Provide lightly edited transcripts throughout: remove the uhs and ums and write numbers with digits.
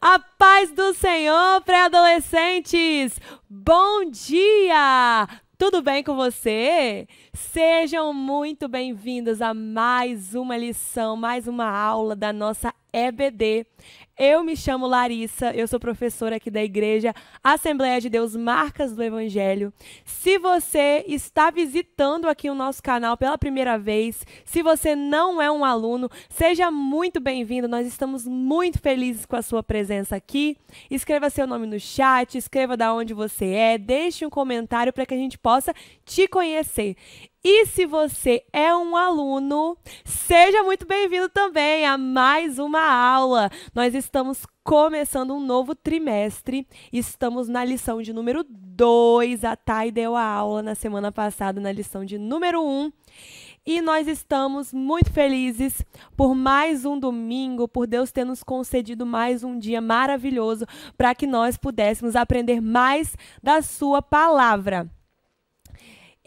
A paz do Senhor, pré-adolescentes! Bom dia! Tudo bem com você? Sejam muito bem-vindos a mais uma lição, mais uma aula da nossa EBD. Eu me chamo Larissa, eu sou professora aqui da Igreja Assembleia de Deus Marcas do Evangelho. Se você está visitando aqui o nosso canal pela primeira vez, se você não é um aluno, seja muito bem-vindo. Nós estamos muito felizes com a sua presença aqui. Escreva seu nome no chat, escreva de onde você é, deixe um comentário para que a gente possa te conhecer. E se você é um aluno, seja muito bem-vindo também a mais uma aula. Nós estamos começando um novo trimestre, estamos na lição de número 2. A Thay deu a aula na semana passada na lição de número 1. E nós estamos muito felizes por mais um domingo, por Deus ter nos concedido mais um dia maravilhoso para que nós pudéssemos aprender mais da sua palavra.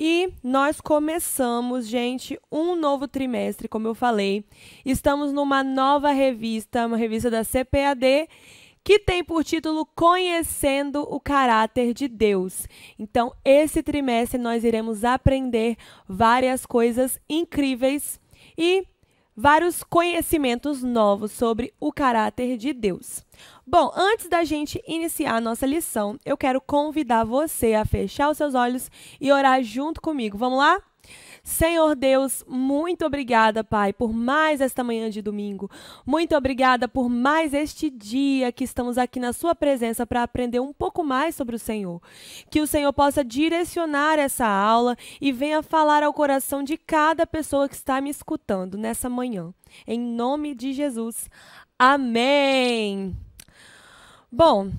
E nós começamos, gente, um novo trimestre, como eu falei. Estamos numa nova revista, uma revista da CPAD, que tem por título Conhecendo o Caráter de Deus. Então, esse trimestre nós iremos aprender várias coisas incríveis e vários conhecimentos novos sobre o caráter de Deus. Bom, antes da gente iniciar a nossa lição, eu quero convidar você a fechar os seus olhos e orar junto comigo. Vamos lá? Senhor Deus, muito obrigada, Pai, por mais esta manhã de domingo. Muito obrigada por mais este dia que estamos aqui na sua presença para aprender um pouco mais sobre o Senhor. Que o Senhor possa direcionar essa aula e venha falar ao coração de cada pessoa que está me escutando nessa manhã. Em nome de Jesus. Amém. Bom,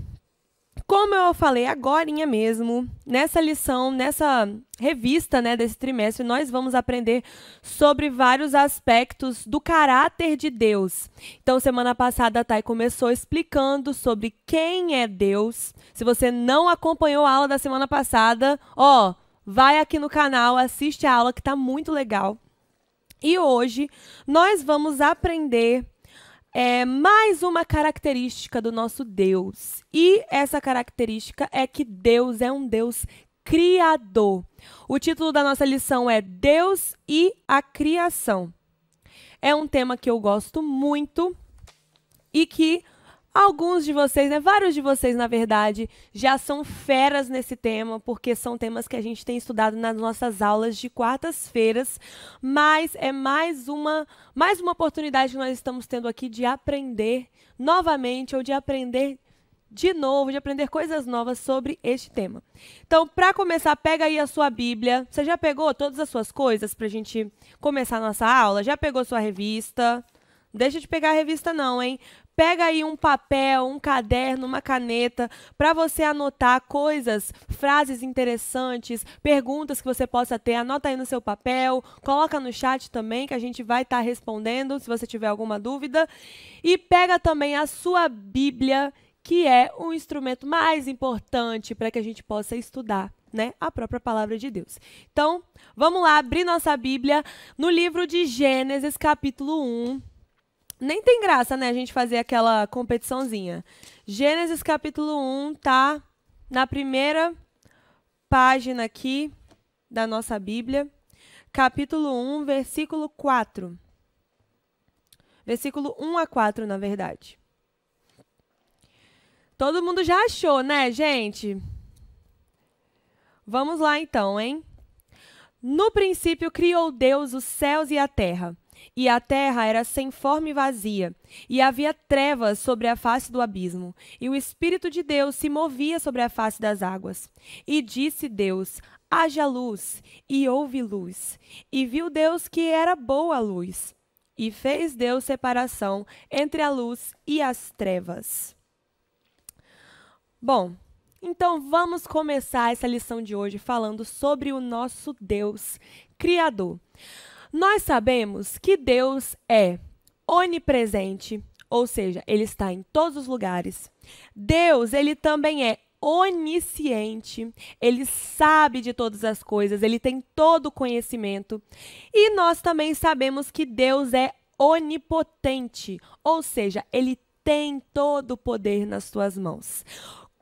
como eu falei agorinha mesmo, nessa lição, nessa revista, desse trimestre, nós vamos aprender sobre vários aspectos do caráter de Deus. Então, semana passada a Thay começou explicando sobre quem é Deus. Se você não acompanhou a aula da semana passada, vai aqui no canal, assiste a aula que está muito legal. E hoje nós vamos aprender mais uma característica do nosso Deus. E essa característica é que Deus é um Deus criador. O título da nossa lição é Deus e a Criação. É um tema que eu gosto muito e que alguns de vocês, vários de vocês, na verdade, já são feras nesse tema, porque são temas que a gente tem estudado nas nossas aulas de quartas-feiras, mas é mais uma oportunidade que nós estamos tendo aqui de aprender novamente ou de aprender de novo, de aprender coisas novas sobre este tema. Então, para começar, pega aí a sua Bíblia. Você já pegou todas as suas coisas para a gente começar a nossa aula? Já pegou sua revista? Não deixa de pegar a revista não, hein? Pega aí um papel, um caderno, uma caneta, para você anotar coisas, frases interessantes, perguntas que você possa ter. Anota aí no seu papel, coloca no chat também, que a gente vai estar respondendo, se você tiver alguma dúvida. E pega também a sua Bíblia, que é o instrumento mais importante para que a gente possa estudar, a própria palavra de Deus. Então, vamos lá, abrir nossa Bíblia no livro de Gênesis, capítulo 1. Nem tem graça, a gente fazer aquela competiçãozinha. Gênesis capítulo 1 tá na primeira página aqui da nossa Bíblia. Capítulo 1, versículo 4. Versículo 1 a 4, na verdade. Todo mundo já achou, gente? Vamos lá então, hein? No princípio criou Deus os céus e a terra. E a terra era sem forma e vazia, e havia trevas sobre a face do abismo, e o Espírito de Deus se movia sobre a face das águas. E disse Deus, haja luz, e houve luz. E viu Deus que era boa a luz, e fez Deus separação entre a luz e as trevas. Bom, então vamos começar essa lição de hoje falando sobre o nosso Deus Criador. Nós sabemos que Deus é onipresente, ou seja, Ele está em todos os lugares. Deus, Ele também é onisciente, ele sabe de todas as coisas, ele tem todo o conhecimento. E nós também sabemos que Deus é onipotente, ou seja, ele tem todo o poder nas suas mãos.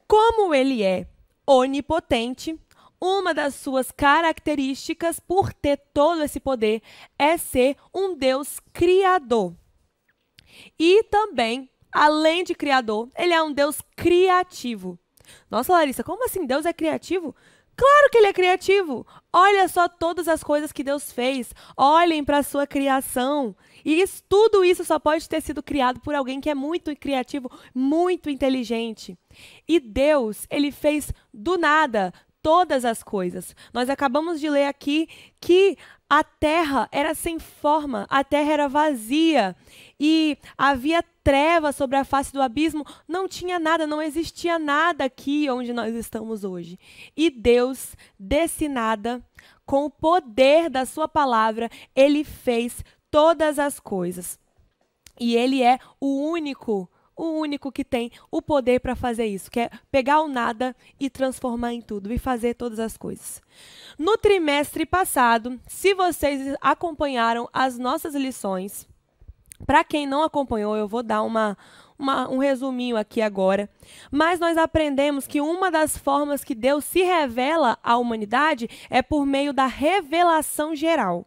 Como ele é onipotente, uma das suas características por ter todo esse poder é ser um Deus criador. E também, além de criador, ele é um Deus criativo. Nossa, Larissa, como assim Deus é criativo? Claro que ele é criativo. Olha só todas as coisas que Deus fez. Olhem para a sua criação. E tudo isso só pode ter sido criado por alguém que é muito criativo, muito inteligente. E Deus, ele fez do nada todas as coisas. Nós acabamos de ler aqui que a terra era sem forma, a terra era vazia e havia trevas sobre a face do abismo, não tinha nada, não existia nada aqui onde nós estamos hoje. E Deus, desse nada, com o poder da sua palavra, ele fez todas as coisas. E ele é o único que tem o poder para fazer isso, que é pegar o nada e transformar em tudo e fazer todas as coisas. No trimestre passado, se vocês acompanharam as nossas lições, para quem não acompanhou, eu vou dar um resuminho aqui agora, mas nós aprendemos que uma das formas que Deus se revela à humanidade é por meio da revelação geral.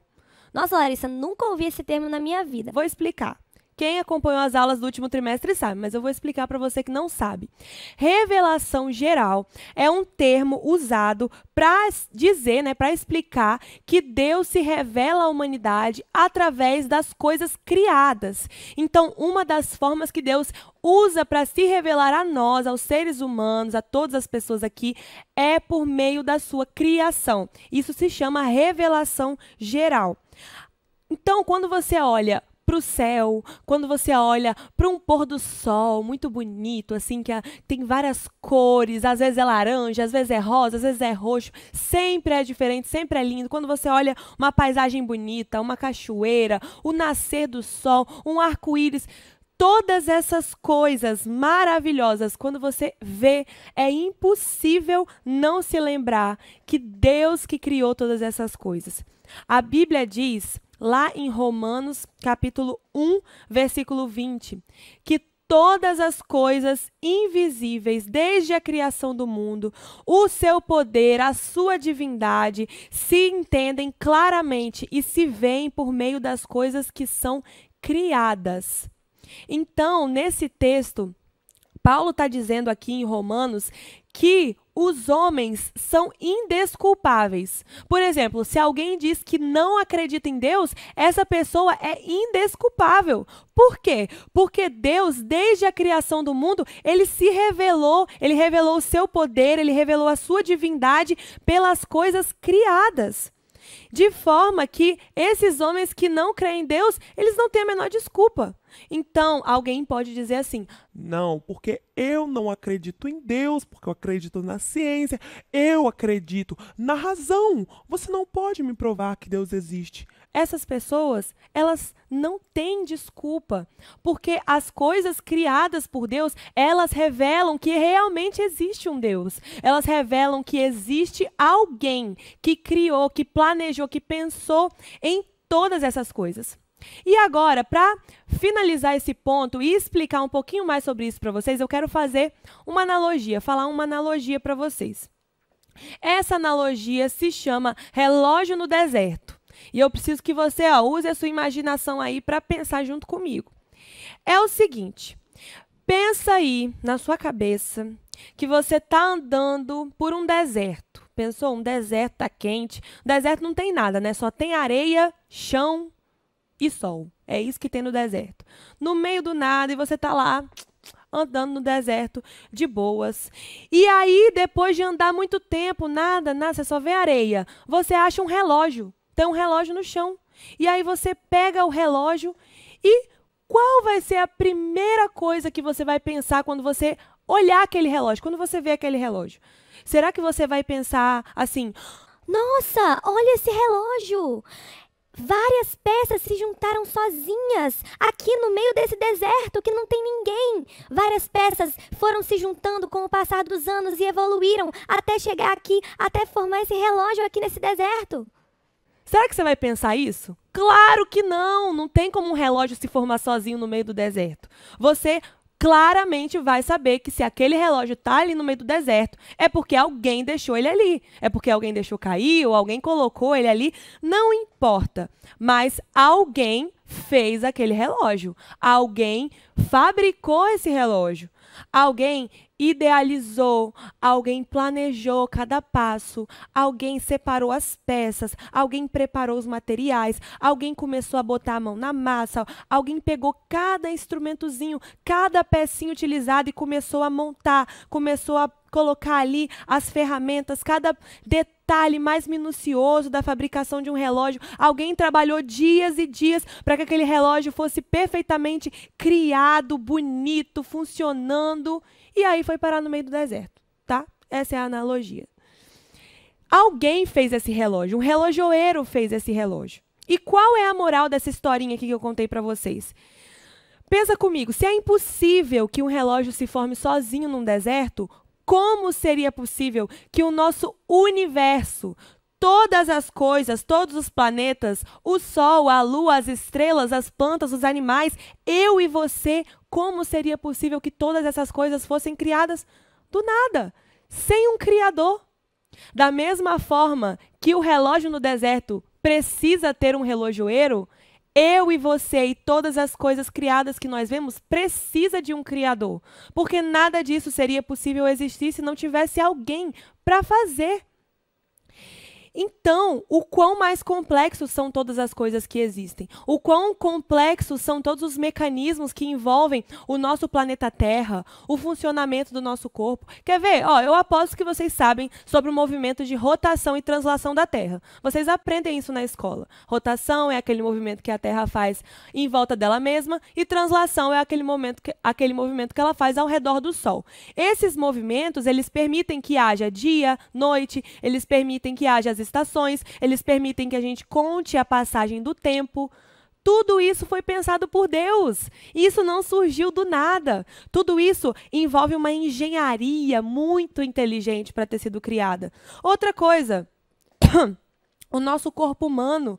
Nossa, Larissa, nunca ouvi esse termo na minha vida. Vou explicar. Quem acompanhou as aulas do último trimestre sabe, mas eu vou explicar para você que não sabe. Revelação geral é um termo usado para dizer, para explicar que Deus se revela à humanidade através das coisas criadas. Então, uma das formas que Deus usa para se revelar a nós, aos seres humanos, a todas as pessoas aqui, é por meio da sua criação. Isso se chama revelação geral. Então, quando você olha para o céu, quando você olha para um pôr do sol muito bonito, assim, que tem várias cores, às vezes é laranja, às vezes é rosa, às vezes é roxo, sempre é diferente, sempre é lindo. Quando você olha uma paisagem bonita, uma cachoeira, o nascer do sol, um arco-íris, todas essas coisas maravilhosas, quando você vê, é impossível não se lembrar que Deus que criou todas essas coisas. A Bíblia diz, lá em Romanos, capítulo 1, versículo 20, que todas as coisas invisíveis, desde a criação do mundo, o seu poder, a sua divindade, se entendem claramente e se veem por meio das coisas que são criadas. Então, nesse texto, Paulo está dizendo aqui em Romanos que os homens são indesculpáveis. Por exemplo, se alguém diz que não acredita em Deus, essa pessoa é indesculpável. Por quê? Porque Deus, desde a criação do mundo, ele se revelou, ele revelou o seu poder, ele revelou a sua divindade pelas coisas criadas. De forma que esses homens que não creem em Deus, eles não têm a menor desculpa. Então, alguém pode dizer assim, não, porque eu não acredito em Deus, porque eu acredito na ciência, eu acredito na razão. Você não pode me provar que Deus existe. Essas pessoas, elas não têm desculpa, porque as coisas criadas por Deus, elas revelam que realmente existe um Deus. Elas revelam que existe alguém que criou, que planejou, que pensou em todas essas coisas. E agora, para finalizar esse ponto e explicar um pouquinho mais sobre isso para vocês, eu quero fazer uma analogia, falar uma analogia para vocês. Essa analogia se chama relógio no deserto. E eu preciso que você use a sua imaginação aí para pensar junto comigo. É o seguinte, pensa aí na sua cabeça que você está andando por um deserto. Pensou? Um deserto está quente. O deserto não tem nada, né? Só tem areia, chão e sol. É isso que tem no deserto. No meio do nada, e você está lá andando no deserto de boas. E aí, depois de andar muito tempo, nada, você só vê areia. Você acha um relógio. Tem um relógio no chão. E aí você pega o relógio e qual vai ser a primeira coisa que você vai pensar quando você olhar aquele relógio, quando você vê aquele relógio? Será que você vai pensar assim, nossa, olha esse relógio! Várias peças se juntaram sozinhas aqui no meio desse deserto que não tem ninguém. Várias peças foram se juntando com o passar dos anos e evoluíram até chegar aqui, até formar esse relógio aqui nesse deserto. Será que você vai pensar isso? Claro que não! Não tem como um relógio se formar sozinho no meio do deserto. Você claramente vai saber que se aquele relógio está ali no meio do deserto, é porque alguém deixou ele ali. É porque alguém deixou cair ou alguém colocou ele ali. Não importa. Mas alguém fez aquele relógio. Alguém fabricou esse relógio. Alguém idealizou, alguém planejou cada passo, alguém separou as peças, alguém preparou os materiais, alguém começou a botar a mão na massa, alguém pegou cada instrumentozinho, cada pecinha utilizada e começou a montar, começou a colocar ali as ferramentas, cada detalhe mais minucioso da fabricação de um relógio. Alguém trabalhou dias e dias para que aquele relógio fosse perfeitamente criado, bonito, funcionando. E aí foi parar no meio do deserto, tá? Essa é a analogia. Alguém fez esse relógio, um relojoeiro fez esse relógio. E qual é a moral dessa historinha aqui que eu contei para vocês? Pensa comigo, se é impossível que um relógio se forme sozinho num deserto, como seria possível que o nosso universo, todas as coisas, todos os planetas, o Sol, a Lua, as estrelas, as plantas, os animais, eu e você, como seria possível que todas essas coisas fossem criadas do nada, sem um Criador? Da mesma forma que o relógio no deserto precisa ter um relojoeiro, eu e você e todas as coisas criadas que nós vemos precisa de um Criador, porque nada disso seria possível existir se não tivesse alguém para fazer. Então, o quão mais complexos são todas as coisas que existem? O quão complexos são todos os mecanismos que envolvem o nosso planeta Terra, o funcionamento do nosso corpo? Quer ver? Eu aposto que vocês sabem sobre o movimento de rotação e translação da Terra. Vocês aprendem isso na escola. Rotação é aquele movimento que a Terra faz em volta dela mesma e translação é aquele movimento que ela faz ao redor do Sol. Esses movimentos, eles permitem que haja dia, noite, eles permitem que haja as estações, eles permitem que a gente conte a passagem do tempo. Tudo isso foi pensado por Deus. Isso não surgiu do nada. Tudo isso envolve uma engenharia muito inteligente para ter sido criada. Outra coisa, o nosso corpo humano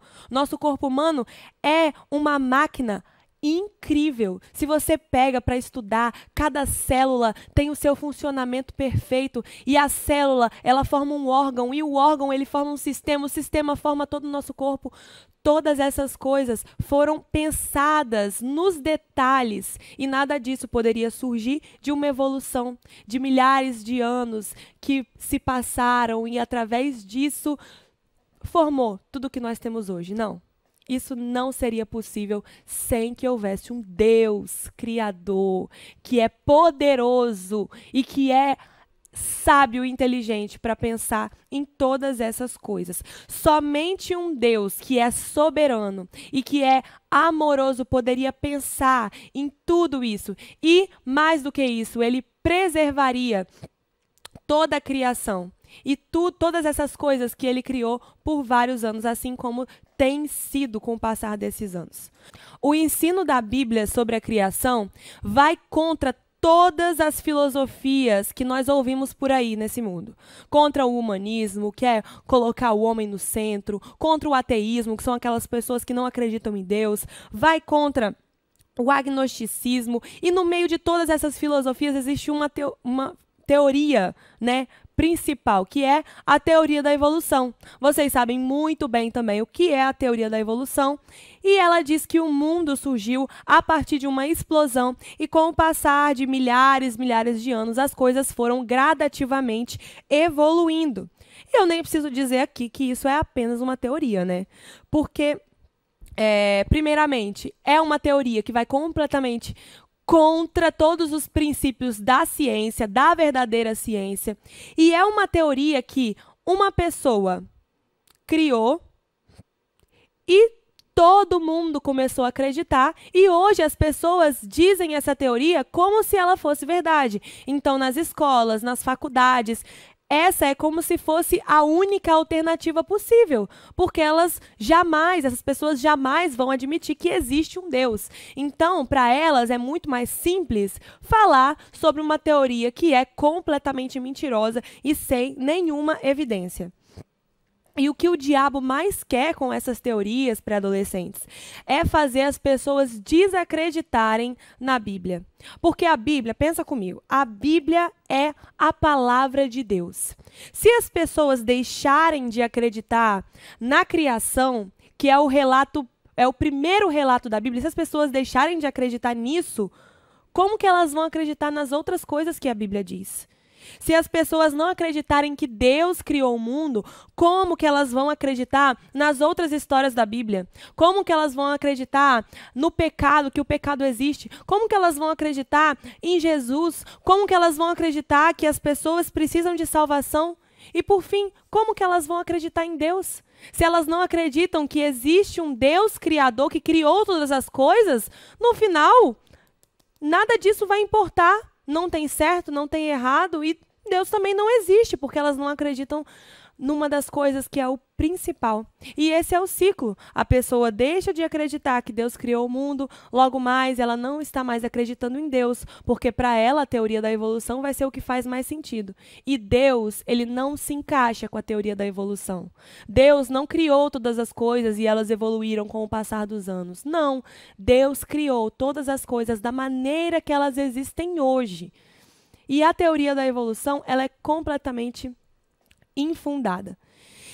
é uma máquina incrível. Se você pega para estudar, cada célula tem o seu funcionamento perfeito e a célula, ela forma um órgão e o órgão, ele forma um sistema, o sistema forma todo o nosso corpo. Todas essas coisas foram pensadas nos detalhes e nada disso poderia surgir de uma evolução de milhares de anos que se passaram e através disso formou tudo o que nós temos hoje. Não. Isso não seria possível sem que houvesse um Deus criador, que é poderoso e que é sábio e inteligente para pensar em todas essas coisas. Somente um Deus que é soberano e que é amoroso poderia pensar em tudo isso. E, mais do que isso, ele preservaria toda a criação. E todas essas coisas que ele criou por vários anos, assim como tem sido com o passar desses anos. O ensino da Bíblia sobre a criação vai contra todas as filosofias que nós ouvimos por aí nesse mundo. Contra o humanismo, que é colocar o homem no centro, contra o ateísmo, que são aquelas pessoas que não acreditam em Deus, vai contra o agnosticismo, e no meio de todas essas filosofias existe uma teoria, né, principal, que é a teoria da evolução. Vocês sabem muito bem também o que é a teoria da evolução, e ela diz que o mundo surgiu a partir de uma explosão e com o passar de milhares de anos as coisas foram gradativamente evoluindo. Eu nem preciso dizer aqui que isso é apenas uma teoria, né? Porque, primeiramente, é uma teoria que vai completamente contra todos os princípios da ciência, da verdadeira ciência. E é uma teoria que uma pessoa criou e todo mundo começou a acreditar. E hoje as pessoas dizem essa teoria como se ela fosse verdade. Então, nas escolas, nas faculdades, essa é como se fosse a única alternativa possível, porque essas pessoas jamais vão admitir que existe um Deus. Então, para elas é muito mais simples falar sobre uma teoria que é completamente mentirosa e sem nenhuma evidência. E o que o diabo mais quer com essas teorias pré-adolescentes é fazer as pessoas desacreditarem na Bíblia. Porque a Bíblia, pensa comigo, a Bíblia é a palavra de Deus. Se as pessoas deixarem de acreditar na criação, que é o primeiro relato da Bíblia, se as pessoas deixarem de acreditar nisso, como que elas vão acreditar nas outras coisas que a Bíblia diz? Se as pessoas não acreditarem que Deus criou o mundo, como que elas vão acreditar nas outras histórias da Bíblia? Como que elas vão acreditar no pecado, que o pecado existe? Como que elas vão acreditar em Jesus? Como que elas vão acreditar que as pessoas precisam de salvação? E por fim, como que elas vão acreditar em Deus? Se elas não acreditam que existe um Deus criador que criou todas as coisas, no final, nada disso vai importar. Não tem certo, não tem errado e Deus também não existe, porque elas não acreditam numa das coisas que é o principal. E esse é o ciclo. A pessoa deixa de acreditar que Deus criou o mundo, logo mais ela não está mais acreditando em Deus, porque para ela a teoria da evolução vai ser o que faz mais sentido. E Deus, ele não se encaixa com a teoria da evolução. Deus não criou todas as coisas e elas evoluíram com o passar dos anos. Não. Deus criou todas as coisas da maneira que elas existem hoje. E a teoria da evolução, ela é completamente infundada.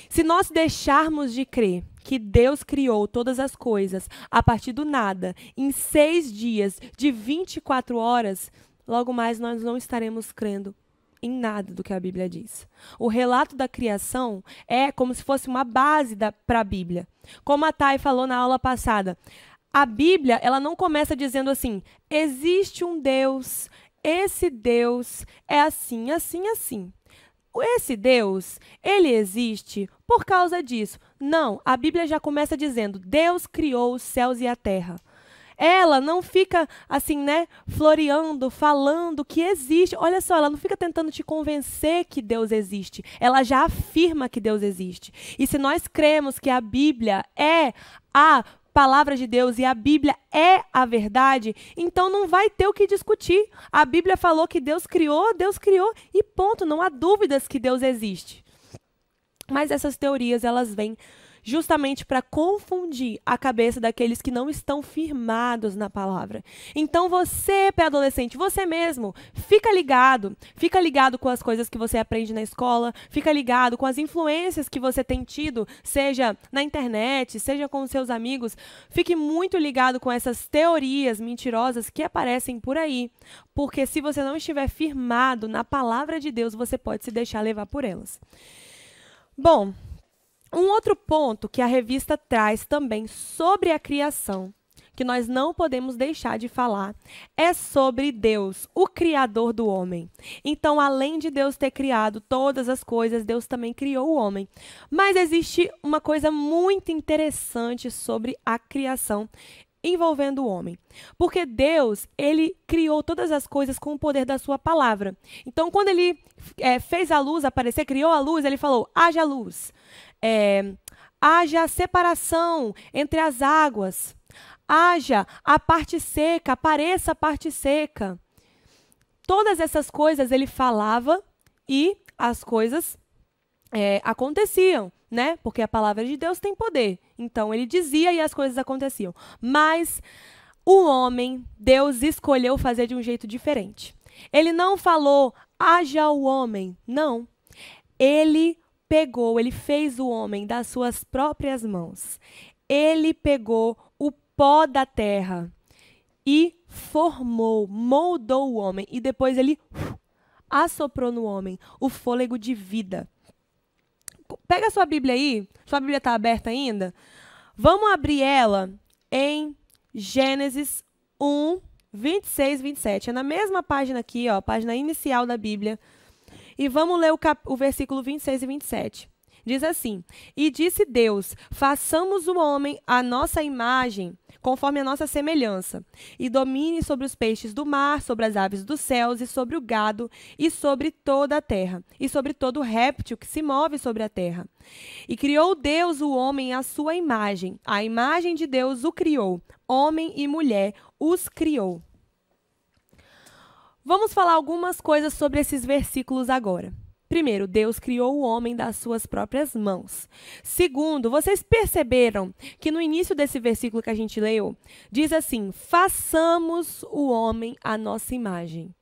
Se nós deixarmos de crer que Deus criou todas as coisas a partir do nada, em 6 dias de 24 horas, logo mais nós não estaremos crendo em nada do que a Bíblia diz. O relato da criação é como se fosse uma base para a Bíblia. Como a Thay falou na aula passada, a Bíblia, ela não começa dizendo assim, existe um Deus, esse Deus é assim, assim, assim. Esse Deus, ele existe por causa disso. Não, a Bíblia já começa dizendo, Deus criou os céus e a terra. Ela não fica assim, né, floreando, falando que existe. Olha só, ela não fica tentando te convencer que Deus existe. Ela já afirma que Deus existe. E se nós cremos que a Bíblia é a palavra de Deus e a Bíblia é a verdade, então não vai ter o que discutir. A Bíblia falou que Deus criou e ponto, não há dúvidas que Deus existe. Mas essas teorias, elas vêm justamente para confundir a cabeça daqueles que não estão firmados na palavra. Então você, pré-adolescente, você mesmo, fica ligado com as coisas que você aprende na escola, fica ligado com as influências que você tem tido, seja na internet, seja com os seus amigos, fique muito ligado com essas teorias mentirosas que aparecem por aí, porque se você não estiver firmado na palavra de Deus, você pode se deixar levar por elas. Bom, um outro ponto que a revista traz também sobre a criação, que nós não podemos deixar de falar, é sobre Deus, o Criador do homem. Então, além de Deus ter criado todas as coisas, Deus também criou o homem. Mas existe uma coisa muito interessante sobre a criação envolvendo o homem. Porque Deus, ele criou todas as coisas com o poder da sua palavra. Então, quando ele fez a luz aparecer, criou a luz, ele falou, haja luz. Haja separação entre as águas, haja a parte seca, apareça a parte seca. Todas essas coisas ele falava e as coisas aconteciam, né? Porque a palavra de Deus tem poder. Então ele dizia e as coisas aconteciam. Mas o homem, Deus escolheu fazer de um jeito diferente. Ele não falou, haja o homem. Não. Ele fez o homem das suas próprias mãos. Ele pegou o pó da terra e moldou o homem. E depois ele assoprou no homem o fôlego de vida. Pega a sua Bíblia aí. Sua Bíblia está aberta ainda? Vamos abrir ela em Gênesis 1, 26, 27. É na mesma página aqui, ó, página inicial da Bíblia. E vamos ler o versículo 26 e 27. Diz assim, e disse Deus, façamos o homem à nossa imagem, conforme a nossa semelhança, e domine sobre os peixes do mar, sobre as aves dos céus, e sobre o gado, e sobre toda a terra, e sobre todo réptil que se move sobre a terra. E criou Deus o homem à sua imagem. A imagem de Deus o criou. Homem e mulher os criou. Vamos falar algumas coisas sobre esses versículos agora. Primeiro, Deus criou o homem das suas próprias mãos. Segundo, vocês perceberam que no início desse versículo que a gente leu, diz assim: façamos o homem à nossa imagem.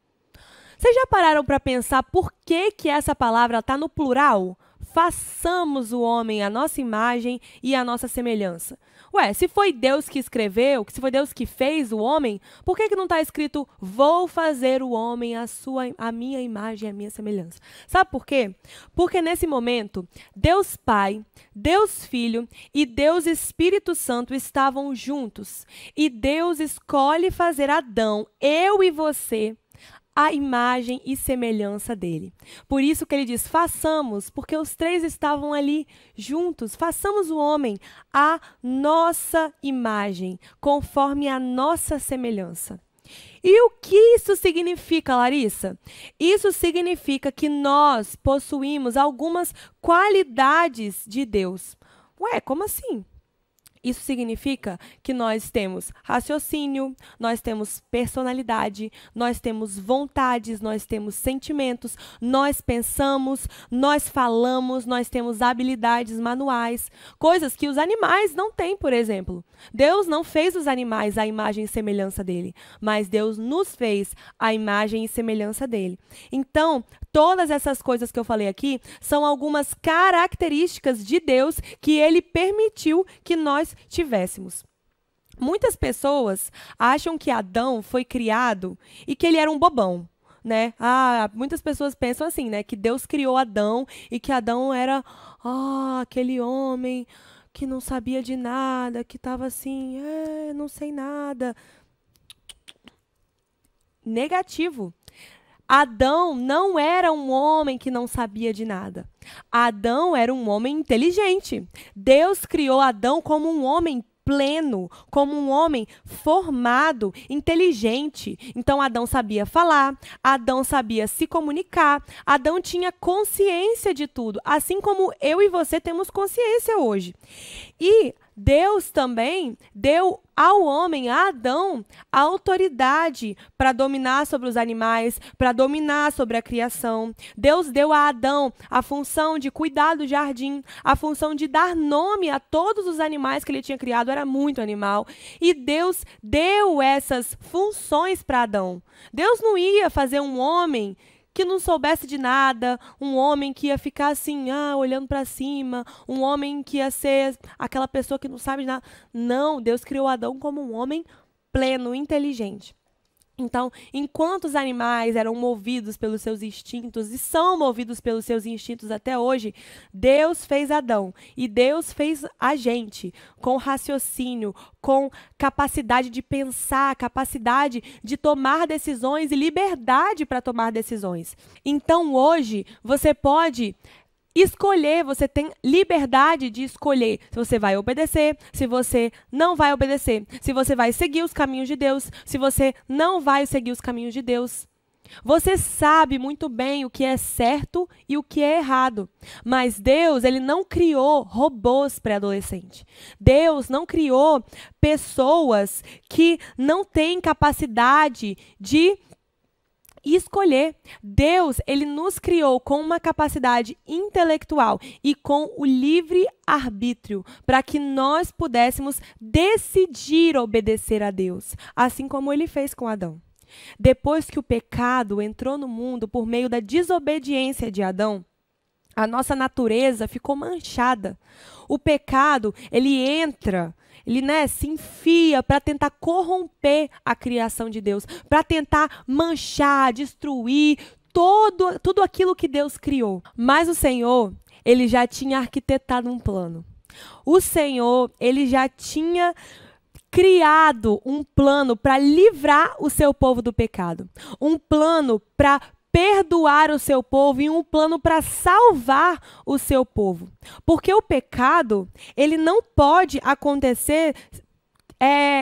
Vocês já pararam para pensar por que essa palavra está no plural? Façamos o homem à nossa imagem e à nossa semelhança. Ué, se foi Deus que escreveu, se foi Deus que fez o homem, por que não está escrito vou fazer o homem a minha imagem e a minha semelhança? Sabe por quê? Porque nesse momento, Deus Pai, Deus Filho e Deus Espírito Santo estavam juntos. E Deus escolhe fazer Adão, eu e você, a imagem e semelhança dele. Por isso que ele diz, façamos, porque os três estavam ali juntos. Façamos o homem à nossa imagem, conforme a nossa semelhança. E o que isso significa, Larissa? Isso significa que nós possuímos algumas qualidades de Deus. Ué, como assim? Isso significa que nós temos raciocínio, nós temos personalidade, nós temos vontades, nós temos sentimentos, nós pensamos, nós falamos, nós temos habilidades manuais, coisas que os animais não têm, por exemplo. Deus não fez os animais à imagem e semelhança dele, mas Deus nos fez à imagem e semelhança dele. Então, todas essas coisas que eu falei aqui são algumas características de Deus que ele permitiu que nós tivéssemos. Muitas pessoas acham que Adão foi criado e que ele era um bobão, né? Muitas pessoas pensam assim, né? Que Deus criou Adão e que Adão era aquele homem que não sabia de nada, que estava assim, não sei nada. Negativo. Adão não era um homem que não sabia de nada. Adão era um homem inteligente. Deus criou Adão como um homem pleno, como um homem formado, inteligente. Então, Adão sabia falar, Adão sabia se comunicar, Adão tinha consciência de tudo, assim como eu e você temos consciência hoje. E Deus também deu ao homem, a Adão, a autoridade para dominar sobre os animais, para dominar sobre a criação. Deus deu a Adão a função de cuidar do jardim, a função de dar nome a todos os animais que ele tinha criado, era muito animal. E Deus deu essas funções para Adão. Deus não ia fazer um homem que não soubesse de nada, um homem que ia ficar assim, olhando para cima, um homem que ia ser aquela pessoa que não sabe de nada. Não, Deus criou Adão como um homem pleno, inteligente. Então, enquanto os animais eram movidos pelos seus instintos e são movidos pelos seus instintos até hoje, Deus fez Adão e Deus fez a gente com raciocínio, com capacidade de pensar, capacidade de tomar decisões e liberdade para tomar decisões. Então, hoje, você pode escolher, você tem liberdade de escolher se você vai obedecer, se você não vai obedecer, se você vai seguir os caminhos de Deus, se você não vai seguir os caminhos de Deus. Você sabe muito bem o que é certo e o que é errado. Mas Deus, ele não criou robôs pré-adolescentes. Deus não criou pessoas que não têm capacidade de escolher. Deus, ele nos criou com uma capacidade intelectual e com o livre arbítrio para que nós pudéssemos decidir obedecer a Deus, assim como ele fez com Adão. Depois que o pecado entrou no mundo por meio da desobediência de Adão, a nossa natureza ficou manchada. O pecado, ele entra, ele se enfia para tentar corromper a criação de Deus, para tentar manchar, destruir tudo aquilo que Deus criou. Mas o Senhor, ele já tinha arquitetado um plano. O Senhor, ele já tinha criado um plano para livrar o seu povo do pecado. Um plano para perdoar o seu povo e um plano para salvar o seu povo. Porque o pecado, ele não pode acontecer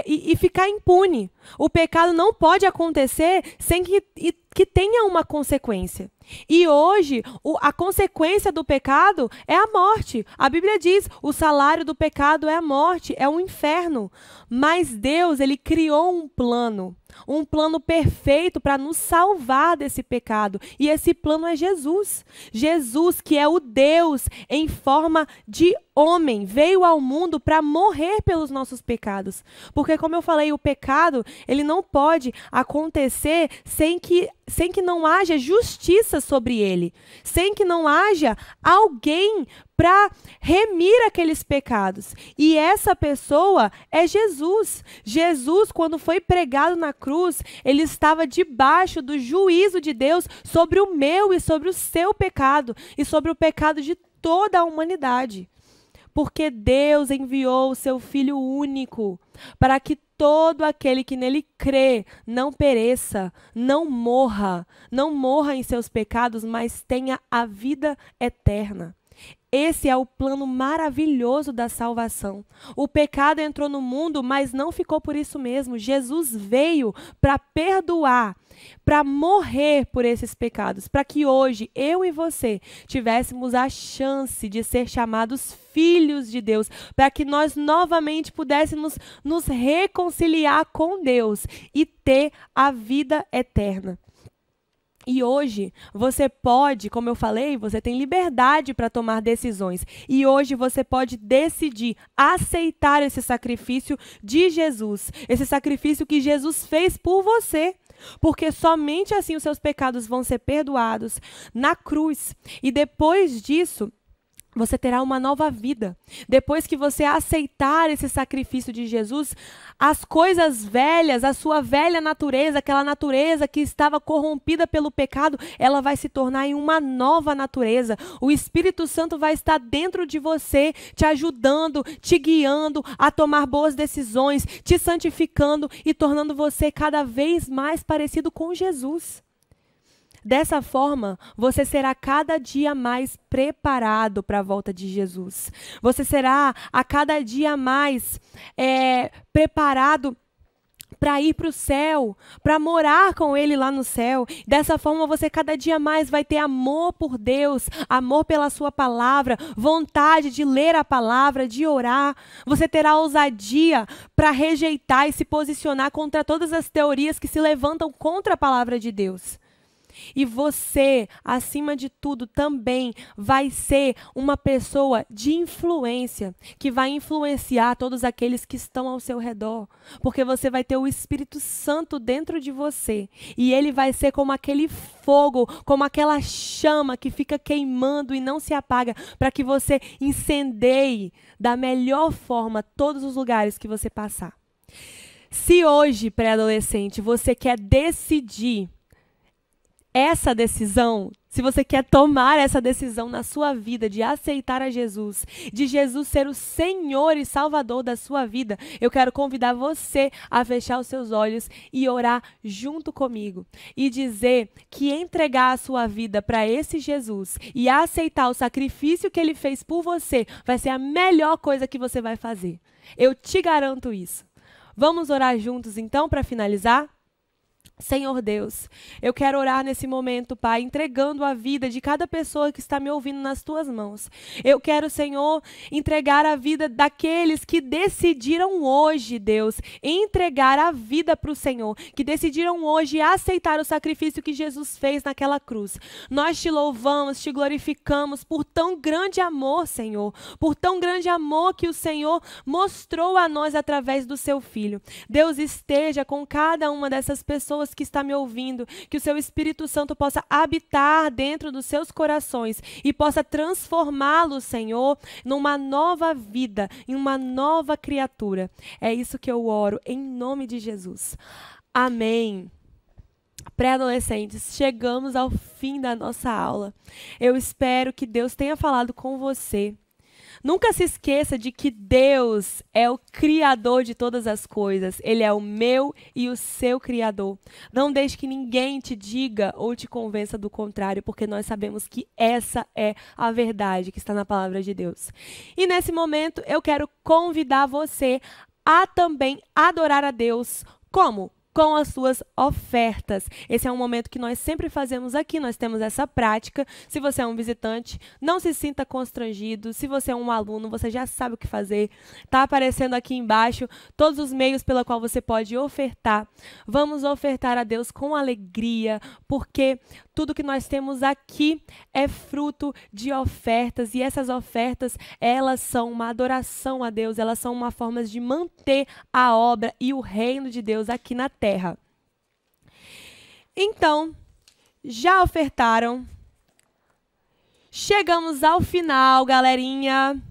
e ficar impune. O pecado não pode acontecer sem que tenha uma consequência. E hoje, a consequência do pecado é a morte. A Bíblia diz, o salário do pecado é a morte, é o inferno. Mas Deus, Ele criou um plano perfeito para nos salvar desse pecado. E esse plano é Jesus. Jesus, que é o Deus em forma de homem, veio ao mundo para morrer pelos nossos pecados. Porque, como eu falei, o pecado, ele não pode acontecer sem que não haja justiça sobre ele, sem que não haja alguém para remir aqueles pecados. E essa pessoa é Jesus. Jesus, quando foi pregado na cruz, ele estava debaixo do juízo de Deus sobre o meu e sobre o seu pecado e sobre o pecado de toda a humanidade. Porque Deus enviou o seu Filho único para que todo aquele que nele crê não pereça, não morra em seus pecados, mas tenha a vida eterna. Esse é o plano maravilhoso da salvação. O pecado entrou no mundo, mas não ficou por isso mesmo. Jesus veio para perdoar, para morrer por esses pecados, para que hoje eu e você tivéssemos a chance de ser chamados filhos de Deus, para que nós novamente pudéssemos nos reconciliar com Deus e ter a vida eterna. E hoje você pode, como eu falei, você tem liberdade para tomar decisões. E hoje você pode decidir aceitar esse sacrifício de Jesus. Esse sacrifício que Jesus fez por você. Porque somente assim os seus pecados vão ser perdoados na cruz. E depois disso, você terá uma nova vida. Depois que você aceitar esse sacrifício de Jesus, as coisas velhas, a sua velha natureza, aquela natureza que estava corrompida pelo pecado, ela vai se tornar em uma nova natureza. O Espírito Santo vai estar dentro de você, te ajudando, te guiando a tomar boas decisões, te santificando e tornando você cada vez mais parecido com Jesus. Dessa forma, você será cada dia mais preparado para a volta de Jesus. Você será a cada dia mais preparado para ir para o céu, para morar com Ele lá no céu. Dessa forma, você cada dia mais vai ter amor por Deus, amor pela sua palavra, vontade de ler a palavra, de orar. Você terá ousadia para rejeitar e se posicionar contra todas as teorias que se levantam contra a palavra de Deus. E você, acima de tudo, também vai ser uma pessoa de influência, que vai influenciar todos aqueles que estão ao seu redor. Porque você vai ter o Espírito Santo dentro de você. E ele vai ser como aquele fogo, como aquela chama que fica queimando e não se apaga, para que você incendeie da melhor forma todos os lugares que você passar. Se hoje, pré-adolescente, você quer decidir essa decisão, se você quer tomar essa decisão na sua vida de aceitar a Jesus, de Jesus ser o Senhor e Salvador da sua vida, eu quero convidar você a fechar os seus olhos e orar junto comigo e dizer que entregar a sua vida para esse Jesus e aceitar o sacrifício que ele fez por você vai ser a melhor coisa que você vai fazer. Eu te garanto isso. Vamos orar juntos então para finalizar? Senhor Deus, eu quero orar nesse momento, Pai, entregando a vida de cada pessoa que está me ouvindo nas Tuas mãos. Eu quero, Senhor, entregar a vida daqueles que decidiram hoje, Deus, entregar a vida para o Senhor, que decidiram hoje aceitar o sacrifício que Jesus fez naquela cruz. Nós te louvamos, te glorificamos por tão grande amor, Senhor, por tão grande amor que o Senhor mostrou a nós através do Seu Filho. Deus, esteja com cada uma dessas pessoas que está me ouvindo, que o seu Espírito Santo possa habitar dentro dos seus corações e possa transformá-los, Senhor, numa nova vida, em uma nova criatura. É isso que eu oro, em nome de Jesus. Amém. Pré-adolescentes, chegamos ao fim da nossa aula. Eu espero que Deus tenha falado com você. Nunca se esqueça de que Deus é o Criador de todas as coisas. Ele é o meu e o seu Criador. Não deixe que ninguém te diga ou te convença do contrário, porque nós sabemos que essa é a verdade que está na palavra de Deus. E nesse momento eu quero convidar você a também adorar a Deus. Como? Com as suas ofertas. Esse é um momento que nós sempre fazemos aqui, nós temos essa prática. Se você é um visitante, não se sinta constrangido. Se você é um aluno, você já sabe o que fazer. Está aparecendo aqui embaixo todos os meios pela qual você pode ofertar. Vamos ofertar a Deus com alegria, porque tudo que nós temos aqui é fruto de ofertas, e essas ofertas, elas são uma adoração a Deus, elas são uma forma de manter a obra e o reino de Deus aqui na terra. Então, já ofertaram? Chegamos ao final, galerinha.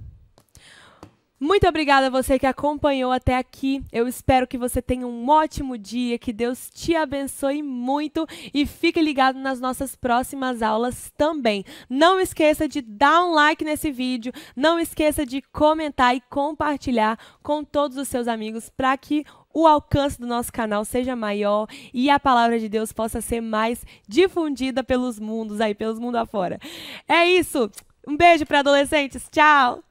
Muito obrigada a você que acompanhou até aqui. Eu espero que você tenha um ótimo dia, que Deus te abençoe muito e fique ligado nas nossas próximas aulas também. Não esqueça de dar um like nesse vídeo, não esqueça de comentar e compartilhar com todos os seus amigos para que o alcance do nosso canal seja maior e a palavra de Deus possa ser mais difundida pelos mundos aí, pelos mundos afora. É isso. Um beijo para adolescentes. Tchau!